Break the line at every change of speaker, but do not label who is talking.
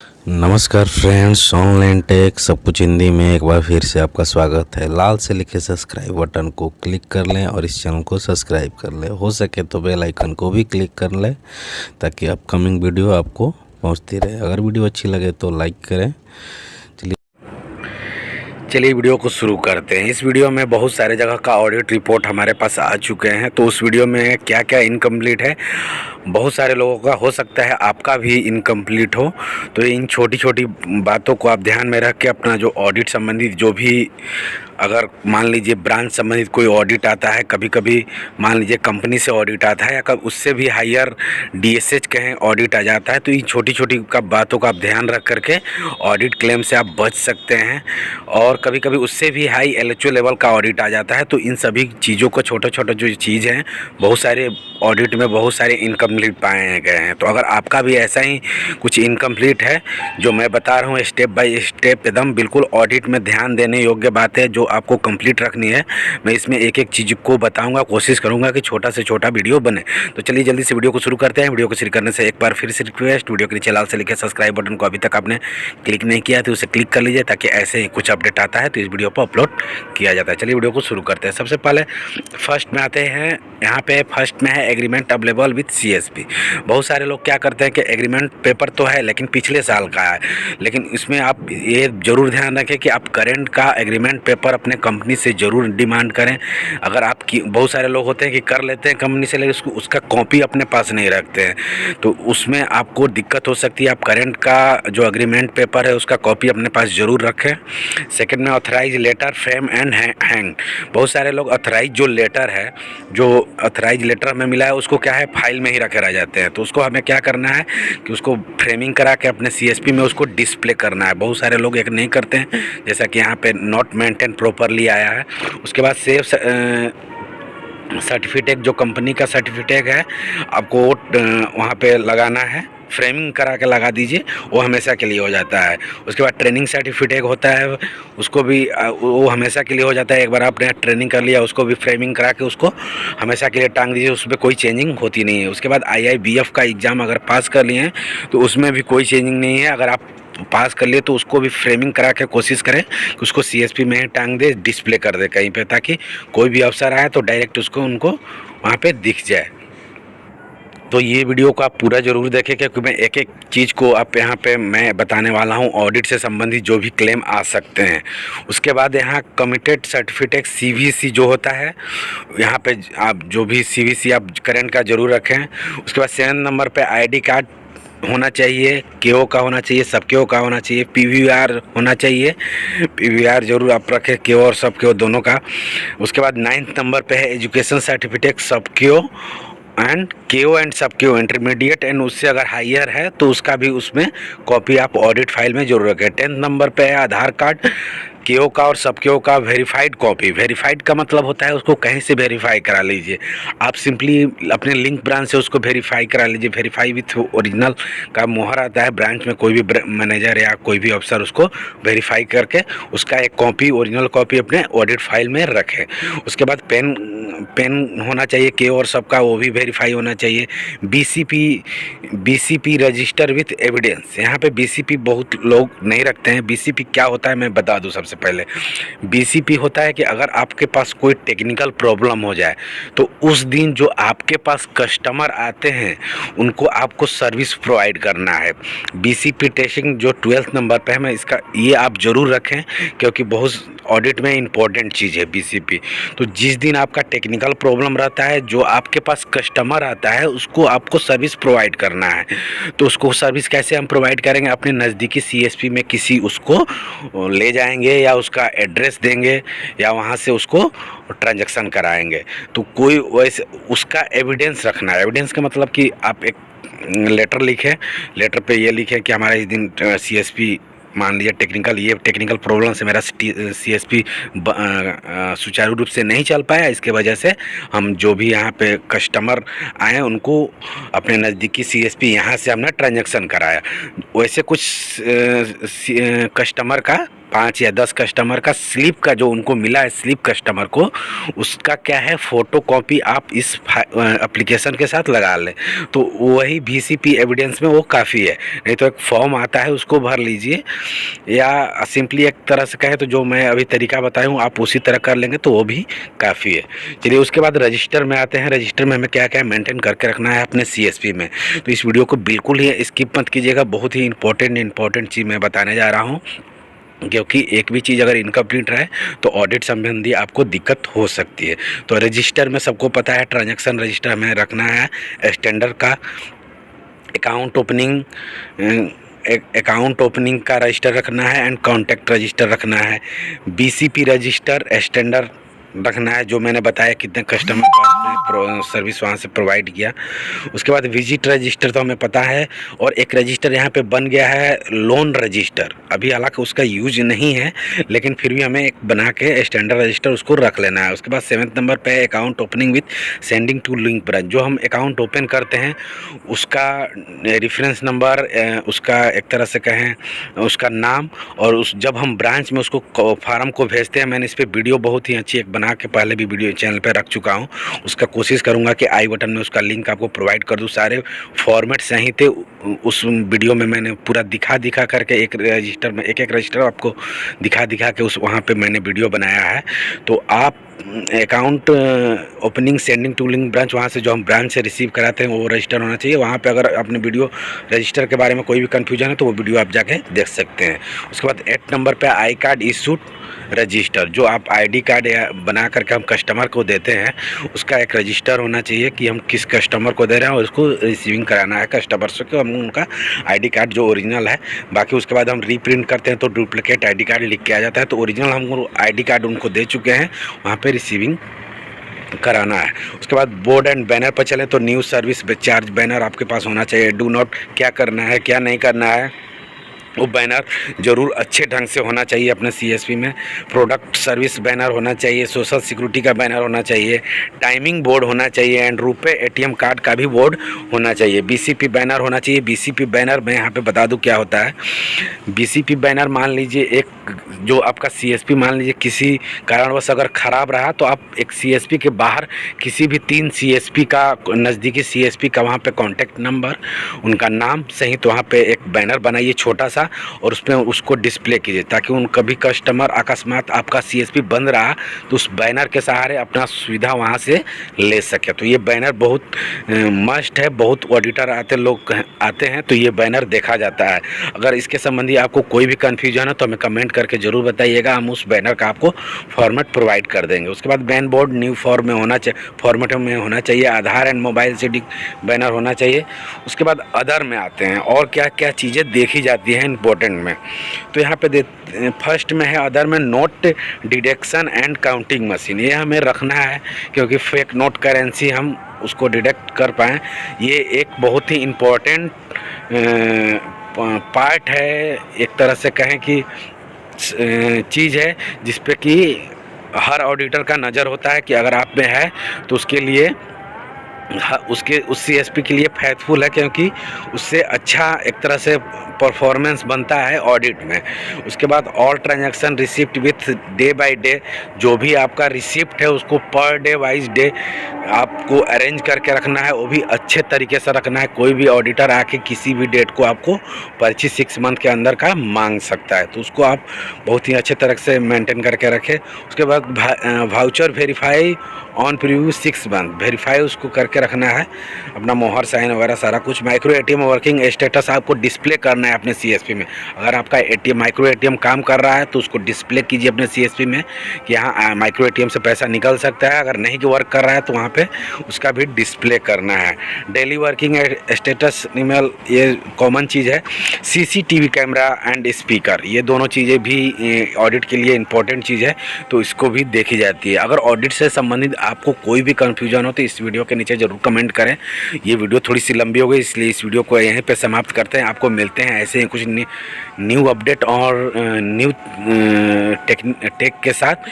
नमस्कार friends, online take सब कुछ हिंदी में एक बार फिर से आपका स्वागत है। लाल से लिखे सब्सक्राइब बटन को क्लिक कर लें और इस चैनल को सब्सक्राइब कर लें। हो सके तो बेल आइकन को भी क्लिक कर लें ताकि अपकमिंग वीडियो आपको पहुंचती रहे। अगर वीडियो अच्छी लगे तो लाइक करें। चलिए वीडियो को शुरू करते हैं। इस वीडियो में बहुत सारे जगह का ऑडिट रिपोर्ट हमारे पास आ चुके हैं। तो उस वीडियो में क्या क्या इनकम्प्लीट है, बहुत सारे लोगों का हो सकता है आपका भी इनकम्प्लीट हो। तो इन छोटी छोटी बातों को आप ध्यान में रख के अपना जो ऑडिट संबंधित जो भी, अगर मान लीजिए ब्रांच संबंधित कोई ऑडिट आता है, कभी कभी मान लीजिए कंपनी से ऑडिट आता है या कभी उससे भी हायर डीएसएच कहें ऑडिट आ जाता है, तो इन छोटी छोटी बातों का आप ध्यान रख करके ऑडिट क्लेम से आप बच सकते हैं। और कभी कभी उससे भी हाई एलएचओ लेवल का ऑडिट आ जाता है। तो इन सभी चीज़ों को, छोटे छोटे जो चीज़ हैं, बहुत सारे ऑडिट में बहुत सारे इनकम्प्लीट पाए गए हैं। तो अगर आपका भी ऐसा ही कुछ इनकम्प्लीट है जो मैं बता रहा हूँ स्टेप बाय स्टेप, एकदम बिल्कुल ऑडिट में ध्यान देने योग्य बात है जो आपको कंप्लीट रखनी है। मैं इसमें एक एक चीज़ को बताऊंगा, कोशिश करूंगा कि छोटा से छोटा वीडियो बने। तो चलिए जल्दी से वीडियो को शुरू करते हैं। वीडियो को शुरू करने से एक बार फिर से रिक्वेस्ट, वीडियो के नीचे लाल से लिखे सब्सक्राइब बटन को अभी तक आपने क्लिक नहीं किया तो उसे क्लिक कर लीजिए, ताकि ऐसे ही कुछ अपडेट आता है तो इस वीडियो पर अपलोड किया जाता है। चलिए वीडियो को शुरू करते हैं। सबसे पहले फर्स्ट में आते हैं। यहाँ पे फर्स्ट में है एग्रीमेंट अवेलेबल विथ सीएसपी। बहुत सारे लोग क्या करते हैं कि एग्रीमेंट पेपर तो है लेकिन पिछले साल का है, लेकिन इसमें आप ये जरूर ध्यान रखें कि आप करेंट का एग्रीमेंट पेपर अपने कंपनी से ज़रूर डिमांड करें। अगर आप बहुत सारे लोग होते हैं कि कर लेते हैं कंपनी से, लेकिन उसका कॉपी अपने पास नहीं रखते हैं, तो उसमें आपको दिक्कत हो सकती है। आप करेंट का जो एग्रीमेंट पेपर है उसका कॉपी अपने पास ज़रूर रखें। सेकंड में authorize letter frame and hang. बहुत सारे लोग ऑथराइज जो लेटर है, जो ऑथराइज लेटर हमें मिला है, उसको क्या है फाइल में ही रखे रह जाते हैं। तो उसको हमें क्या करना है कि उसको फ्रेमिंग करा के अपने सीएसपी में उसको डिस्प्ले करना है। बहुत सारे लोग एक नहीं करते हैं, जैसा कि यहाँ पे नॉट मेंटेन प्रॉपरली आया है। उसके बाद सेव सर्टिफिकेट, जो कंपनी का सर्टिफिकेट है, आपको वहाँ पे लगाना है, फ्रेमिंग करा के लगा दीजिए, वो हमेशा के लिए हो जाता है। उसके बाद ट्रेनिंग सर्टिफिकेट होता है, उसको भी वो हमेशा के लिए हो जाता है। एक बार आपने ट्रेनिंग कर लिया, उसको भी फ्रेमिंग करा के उसको हमेशा के लिए टांग दीजिए, उसमें कोई चेंजिंग होती नहीं है। उसके बाद आईआईबीएफ का एग्ज़ाम अगर पास कर लिए हैं तो उसमें भी कोई चेंजिंग नहीं है। अगर आप पास कर लिए तो उसको भी फ्रेमिंग करा के कोशिश करें कि उसको सीएसपी में टांग दे, डिस्प्ले कर दे कहीं पे, ताकि कोई भी अफसर आए तो डायरेक्ट उसको उनको वहाँ पे दिख जाए। तो ये वीडियो को आप पूरा ज़रूर देखें, क्योंकि मैं एक एक चीज़ को आप यहाँ पे मैं बताने वाला हूँ, ऑडिट से संबंधित जो भी क्लेम आ सकते हैं। उसके बाद यहाँ कमिटेड सर्टिफिकेट सीवीसी जो होता है, यहाँ पे आप जो भी सीवीसी आप करेंट का ज़रूर रखें। उसके बाद 7 नंबर पे आईडी कार्ड होना चाहिए, केओ का होना चाहिए, सब केओ का होना चाहिए, पीवीआर होना चाहिए, पीवीआर जरूर आप रखें, केओ और सब केओ दोनों का। उसके बाद 9 नंबर पे है एजुकेशन सर्टिफिकेट सब केओ एंड केओ एंड सब केओ इंटरमीडिएट, एंड उससे अगर हायर है तो उसका भी उसमें कॉपी आप ऑडिट फाइल में जरूर रखें। 10 नंबर पे है आधार कार्ड केओ का और सब केओ का वेरीफाइड कॉपी। वेरीफाइड का मतलब होता है उसको कहीं से वेरीफाई करा लीजिए, आप सिंपली अपने लिंक ब्रांच से उसको वेरीफाई करा लीजिए। वेरीफाई विथ ओरिजिनल का मोहर आता है, ब्रांच में कोई भी मैनेजर या कोई भी अफसर उसको वेरीफाई करके उसका एक कॉपी, ओरिजिनल कॉपी अपने ऑडिट फाइल में रखें। उसके बाद पेन होना चाहिए केओ और सबका, वो भी वेरीफाई होना चाहिए। BCP register with evidence. यहाँ पे बीसीपी बहुत लोग नहीं रखते हैं। बीसीपी क्या होता है मैं बता दूं। सबसे पहले बीसीपी होता है कि अगर आपके पास कोई टेक्निकल प्रॉब्लम हो जाए तो उस दिन जो आपके पास कस्टमर आते हैं उनको आपको सर्विस प्रोवाइड करना है। बीसीपी टेस्टिंग जो 12th नंबर पे है, मैं इसका ये आप ज़रूर रखें क्योंकि बहुत ऑडिट में इम्पोर्टेंट चीज़ है बीसीपी। तो जिस दिन आपका टेक्निकल प्रॉब्लम रहता है, जो आपके पास कस्टमर आता है उसको आपको सर्विस प्रोवाइड करना है। तो उसको सर्विस कैसे हम प्रोवाइड करेंगे, अपने नज़दीकी सीएसपी में किसी उसको ले जाएंगे या उसका एड्रेस देंगे या वहाँ से उसको ट्रांजैक्शन कराएंगे। तो कोई वैसे उसका एविडेंस रखना है। एविडेंस का मतलब कि आप एक लेटर लिखें, लेटर पे ये लिखें कि हमारा इस दिन सीएसपी, मान लीजिए टेक्निकल प्रॉब्लम से मेरा सीएसपी सुचारू रूप से नहीं चल पाया, इसके वजह से हम जो भी यहाँ पे कस्टमर आए उनको अपने नज़दीकी सीएसपी यहाँ से हमने ट्रांजैक्शन कराया। वैसे कुछ कस्टमर का 5 या 10 कस्टमर का स्लिप का जो उनको मिला है स्लिप कस्टमर को, उसका क्या है फ़ोटो कॉपी आप इस एप्लीकेशन के साथ लगा लें, तो वही VCP एविडेंस में वो काफ़ी है। नहीं तो एक फॉर्म आता है उसको भर लीजिए, या सिंपली एक तरह से कहे तो जो मैं अभी तरीका बताया हूँ आप उसी तरह कर लेंगे तो वो भी काफ़ी है। चलिए उसके बाद रजिस्टर में आते हैं। रजिस्टर में हमें क्या क्या मेंटेन करके रखना है अपने CSP में, तो इस वीडियो को बिल्कुल ही स्किप मत कीजिएगा। बहुत ही इंपॉर्टेंट चीज़ मैं बताने जा रहा हूँ, क्योंकि एक भी चीज़ अगर इनकम्प्लीट रहे तो ऑडिट संबंधी आपको दिक्कत हो सकती है। तो रजिस्टर में सबको पता है ट्रांजैक्शन रजिस्टर हमें रखना है, स्टैंडर्ड का अकाउंट ओपनिंग का रजिस्टर रखना है एंड कॉन्टैक्ट रजिस्टर रखना है। BCP रजिस्टर स्टैंडर्ड रखना है, जो मैंने बताया कितने कस्टमर को आपने सर्विस वहाँ से प्रोवाइड किया। उसके बाद विजिट रजिस्टर तो हमें पता है, और एक रजिस्टर यहाँ पे बन गया है लोन रजिस्टर। अभी हालांकि उसका यूज नहीं है, लेकिन फिर भी हमें एक बना के स्टैंडर्ड रजिस्टर उसको रख लेना है। उसके बाद 7वें नंबर पे account opening with sending to link branch. जो हम अकाउंट ओपन करते हैं उसका रेफरेंस नंबर, उसका एक तरह से कहें उसका नाम, और उस जब हम ब्रांच में उसको फार्म को भेजते हैं, मैंने इस पर वीडियो बहुत ही अच्छी एक बना के पहले भी वीडियो चैनल पे रख चुका हूँ। उसका कोशिश करूँगा कि आई बटन में उसका लिंक आपको प्रोवाइड कर दूँ। सारे फॉर्मेट सही थे उस वीडियो में, मैंने पूरा दिखा करके एक रजिस्टर में एक रजिस्टर आपको दिखा के उस वहाँ पे मैंने वीडियो बनाया है। तो आप account opening sending to link branch, वहाँ से जो हम ब्रांच से रिसीव कराते हैं वो रजिस्टर होना चाहिए। वहाँ पे अगर आपने वीडियो रजिस्टर के बारे में कोई भी कन्फ्यूजन है तो वो वीडियो आप जाके देख सकते हैं। उसके बाद 8 नंबर पे आई कार्ड इशूड रजिस्टर। जो आप ID कार्ड बना करके हम कस्टमर को देते हैं उसका एक रजिस्टर होना चाहिए कि हम किस कस्टमर को दे रहे हैं और उसको रिसीविंग कराना है कस्टमर से, कि हम उनका ID कार्ड जो ओरिजिनल है। बाकी उसके बाद हम रीप्रिंट करते हैं तो डुप्लीकेट ID कार्ड लिख के आ जाता है, तो ओरिजिनल हम ID कार्ड उनको दे चुके हैं, वहाँ पे रिसीविंग कराना है। उसके बाद बोर्ड एंड बैनर पर चलें तो न्यू सर्विस चार्ज बैनर आपके पास होना चाहिए। डू नॉट क्या करना है क्या नहीं करना है, वो बैनर ज़रूर अच्छे ढंग से होना चाहिए अपने CSP में। प्रोडक्ट सर्विस बैनर होना चाहिए, सोशल सिक्योरिटी का बैनर होना चाहिए, टाइमिंग बोर्ड होना चाहिए, एंड रुपए ATM कार्ड का भी बोर्ड होना चाहिए। BCP बैनर होना चाहिए। BCP बैनर मैं यहाँ पे बता दूँ क्या होता है। BCP बैनर मान लीजिए एक जो आपका CSP मान लीजिए किसी कारणवश अगर ख़राब रहा तो आप एक CSP के बाहर किसी भी 3 CSP का नज़दीकी CSP का वहाँ पे कॉन्टैक्ट नंबर, उनका नाम सहित वहाँ पे एक बैनर बनाइए छोटा सा, और उसमें उसको डिस्प्ले कीजिए ताकि उन कभी कस्टमर अकस्मात आपका CSP बंद रहा तो उस बैनर के सहारे अपना सुविधा वहाँ से ले सके। तो ये बैनर बहुत मस्ट है। बहुत ऑडिटर आते हैं तो ये बैनर देखा जाता है। अगर इसके संबंधी आपको कोई भी कन्फ्यूजन है तो हमें कमेंट करके ज़रूर बताइएगा, हम उस बैनर का आपको फॉर्मेट प्रोवाइड कर देंगे। उसके बाद बैन बोर्ड न्यू फॉर्मेट में होना चाहिए। आधार एंड मोबाइल से बैनर होना चाहिए। उसके बाद अदर में आते हैं और क्या क्या चीज़ें देखी जाती हैं इम्पोर्टेंट में, तो यहाँ पे फर्स्ट में है अदर में note deduction and counting machine. ये हमें रखना है क्योंकि फेक नोट करेंसी हम उसको डिडक्ट कर पाएँ। ये एक बहुत ही इम्पोर्टेंट पार्ट है, एक तरह से कहें कि चीज़ है जिस पे कि हर ऑडिटर का नज़र होता है कि अगर आप में है तो उसके लिए उस CSP के लिए फेथफुल है, क्योंकि उससे अच्छा एक तरह से परफॉर्मेंस बनता है ऑडिट में। उसके बाद all transaction receipt with day by day, जो भी आपका रिसिप्ट है उसको पर डे वाइज डे आपको अरेंज करके रखना है, वो भी अच्छे तरीके से रखना है। कोई भी ऑडिटर आके किसी भी डेट को आपको पर्ची 6 मंथ के अंदर का मांग सकता है, तो उसको आप बहुत ही अच्छे तरह से मेंटेन करके रखें। उसके बाद voucher verify on preview 6 month, verify उसको करके रखना है, अपना मोहर साइन वगैरह सारा कुछ। माइक्रो ATM वर्किंग स्टेटस आपको डिस्प्ले करना है अपने CSP में। अगर आपका माइक्रो ATM काम कर रहा है तो उसको डिस्प्ले कीजिए अपने CSP में कि यहाँ माइक्रो ATM से पैसा निकल सकता है। अगर नहीं कि वर्क कर रहा है तो वहाँ पे उसका भी डिस्प्ले करना है। डेली वर्किंग स्टेटस ईमेल, ये कॉमन चीज़ है। CCTV कैमरा एंड स्पीकर, ये दोनों चीज़ें भी ऑडिट के लिए इम्पोर्टेंट चीज़ है, तो इसको भी देखी जाती है। अगर ऑडिट से संबंधित आपको कोई भी कन्फ्यूजन हो तो इस वीडियो के नीचे ज़रूर कमेंट करें। ये वीडियो थोड़ी सी लंबी हो गई, इसलिए इस वीडियो को यहीं पे समाप्त करते हैं। आपको मिलते हैं ऐसे ही कुछ न्यू अपडेट और न्यू टेक के साथ।